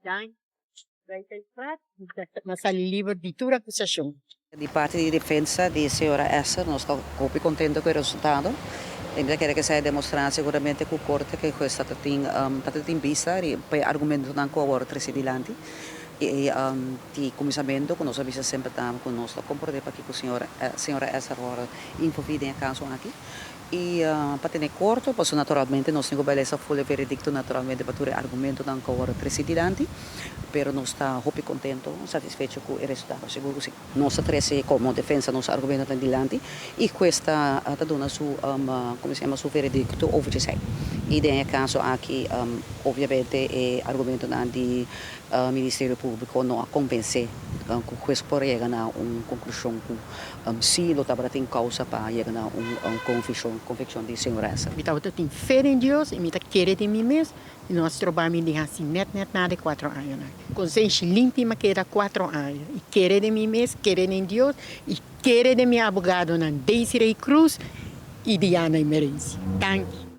Dan, vai ter prato, mas a livre de toda a acusação. Di parte di difesa di signora S, non sto molto contento con il risultato. E mi chiede che si è dimostrato sicuramente con corte che questo è stato in vista per argomento ancora tre sedillanti e di commissamento che non abbiamo sempre dato con il nostro comportamento perché con signora S era infovida in caso anche. E per tenere corto, posso naturalmente non stiamo bellezza full veredicto naturalmente per tutti argomento ancora tre sedillanti, però non sta molto contento, satisfecho con il risultato, sicuro così. Non sta tre come difesa, non sta argomento sedillanti e questa dona su, come si chiama, su veredicto over ci sei. E nel caso anche ovviamente è argomento di Ministero Pubblico non a convencer con questo por llegar a una conclusión se lo estaba in causa para llegar a una convicção de segurança. Eu estava tendo fé em Deus e me querer de mim mesmo. E nós trabalhamos assim, net nada de 4 anos. Consciência limpa, que era 4 anos. E querer de mim mesmo, querer em Deus e querer de meu advogado, Desiree Cruz e Diana Emerense. Tanque.